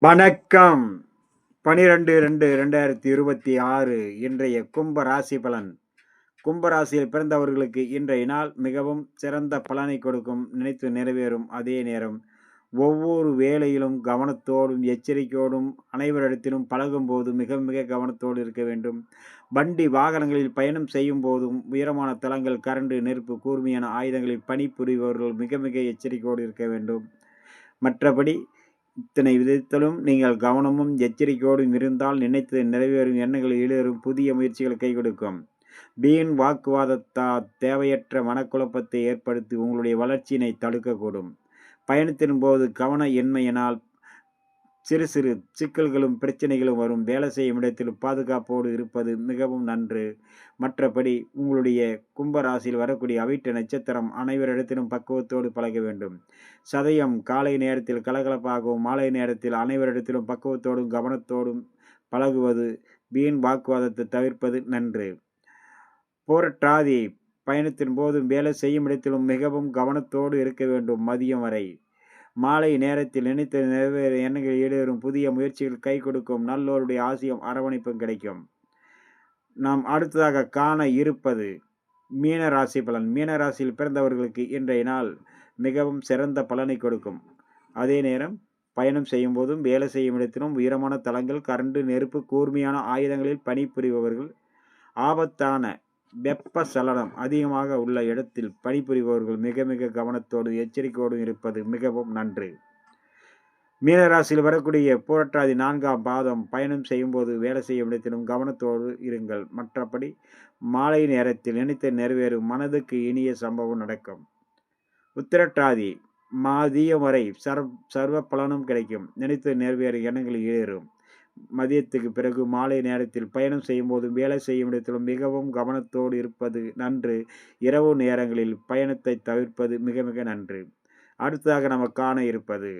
வணக்கம். 12/2/2026 இன்றைய கும்ப ராசி பலன். கும்ப ராசியில் பிறந்தவர்களுக்கு இன்றைய நாள் மிகவும் சிறந்த பலனை கொடுக்கும். நினைத்து நிறைவேறும். அதே நேரம் ஒவ்வொரு வேளையிலும் கவனத்தோடும் எச்சரிக்கையோடும் அனைவரிடத்திலும் பழகும் போது மிக மிக கவனத்தோடு இருக்க வேண்டும். வண்டி வாகனங்களில் பயணம் செய்யும் போதும் உயரமான தளங்கள், கரண்டு, நெருப்பு, கூர்மையான ஆயுதங்களில் பணிபுரிபவர்கள் மிக மிக எச்சரிக்கையோடு இருக்க வேண்டும். மற்றபடி இத்தனை விதத்திலும் நீங்கள் கவனமும் எச்சரிக்கையோடும் இருந்தால் நினைத்தது நிறைவேறும், எண்ணங்கள் ஈடேறும், புதிய முயற்சிகள் கை கொடுக்கும். வீண் வாக்குவாதத்தால் தேவையற்ற மனக்குழப்பத்தை ஏற்படுத்தி உங்களுடைய வளர்ச்சியினை தடுக்கக்கூடும். பயணத்தின் போது கவன இன்மையினால் சிறு சிறு சிக்கல்களும் பிரச்சனைகளும் வரும். வேலை செய்யும் இடத்தில் பாதுகாப்போடு இருப்பது மிகவும் நன்று. மற்றபடி உங்களுடைய கும்பராசியில் வரக்கூடிய அவிட்ட நட்சத்திரம் அனைவரிடத்திலும் பக்குவத்தோடு பழக வேண்டும். சதயம் காலை நேரத்தில் கலகலப்பாகவும் மாலை நேரத்தில் அனைவரிடத்திலும் பக்குவத்தோடும் கவனத்தோடும் பழகுவது, வீண் வாக்குவாதத்தை தவிர்ப்பது நன்று. போராட்டாதி பயணத்தின் போதும் வேலை செய்யும் இடத்திலும் மிகவும் கவனத்தோடு இருக்க வேண்டும். மதியம் வரை மாலை நேரத்தில் நினைத்த நிறைவேற எண்ணங்கள் ஈடேறும், புதிய முயற்சிகள் கை கொடுக்கும், நல்லோருடைய ஆசியும் அரவணைப்பும் கிடைக்கும். நாம் அடுத்ததாக காண இருப்பது மீன ராசி பலன். மீன ராசியில் பிறந்தவர்களுக்கு இன்றைய நாள் மிகவும் சிறந்த பலனை கொடுக்கும். அதே நேரம் பயணம் செய்யும் போதும் வேலை செய்யும் இடத்திலும் உயரமான தளங்கள், கரண்டு, நெருப்பு, கூர்மையான ஆயுதங்களில் பணிபுரிபவர்கள், ஆபத்தான வெப்ப சலனம் அதிகமாக உள்ள இடத்தில் பணிபுரிபவர்கள் மிக மிக கவனத்தோடு எச்சரிக்கையோடு இருப்பது மிகவும் நன்று. மீனராசியில் வரக்கூடிய போராட்டாதி 4ஆம் பாதம் பயணம் செய்யும் போது வேலை செய்யும் இடத்திலும் கவனத்தோடு இருங்கள். மற்றபடி மாலை நேரத்தில் நினைத்த நிறைவேறும், மனதுக்கு இனிய சம்பவம் நடக்கும். உத்திரட்டாதி மதியம் வரை சர்வ பலனும் கிடைக்கும். நினைத்த நிறைவேறும், எண்ணங்கள் ஈடேறும். மதியத்துக்கு பிறகு மாலை நேரத்தில் பயணம் செய்யும் போதும் வேலை செய்யும் இடத்திலும் மிகவும் கவனத்தோடு இருப்பது நன்று. இரவு நேரங்களில் பயணத்தை தவிர்ப்பது மிக மிக நன்று. அடுத்ததாக நம்ம காண இருப்பது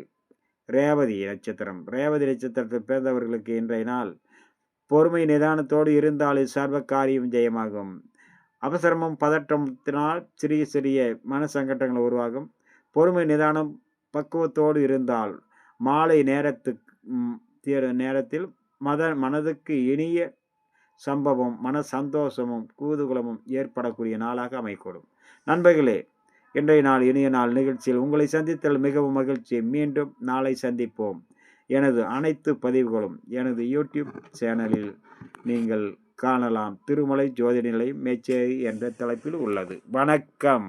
ரேவதி நட்சத்திரம். ரேவதி நட்சத்திரத்தில் பிறந்தவர்களுக்கு இன்றைய நாள் பொறுமை நிதானத்தோடு இருந்தாலே சர்வ காரியம் ஜெயமாகும். அவசரமும் பதற்றத்தினால் சிறிய சிறிய மன சங்கடங்கள் உருவாகும். பொறுமை நிதானம் பக்குவத்தோடு இருந்தால் மாலை நேரத்தில் மனதுக்கு இனிய சம்பவம், மன சந்தோஷமும் குதூகலமும் ஏற்படக்கூடிய நாளாக அமைக்கூடும். நண்பர்களே, இன்றைய நாள் இனிய நாள் நிகழ்ச்சியில் உங்களை சந்தித்தல் மிகவும் மகிழ்ச்சி. மீண்டும் நாளை சந்திப்போம். எனது அனைத்து பதிவுகளும் எனது யூடியூப் சேனலில் நீங்கள் காணலாம். திருமலை ஜோதிட நிலையம் மேச்சேரி என்ற தலைப்பில் உள்ளது. வணக்கம்.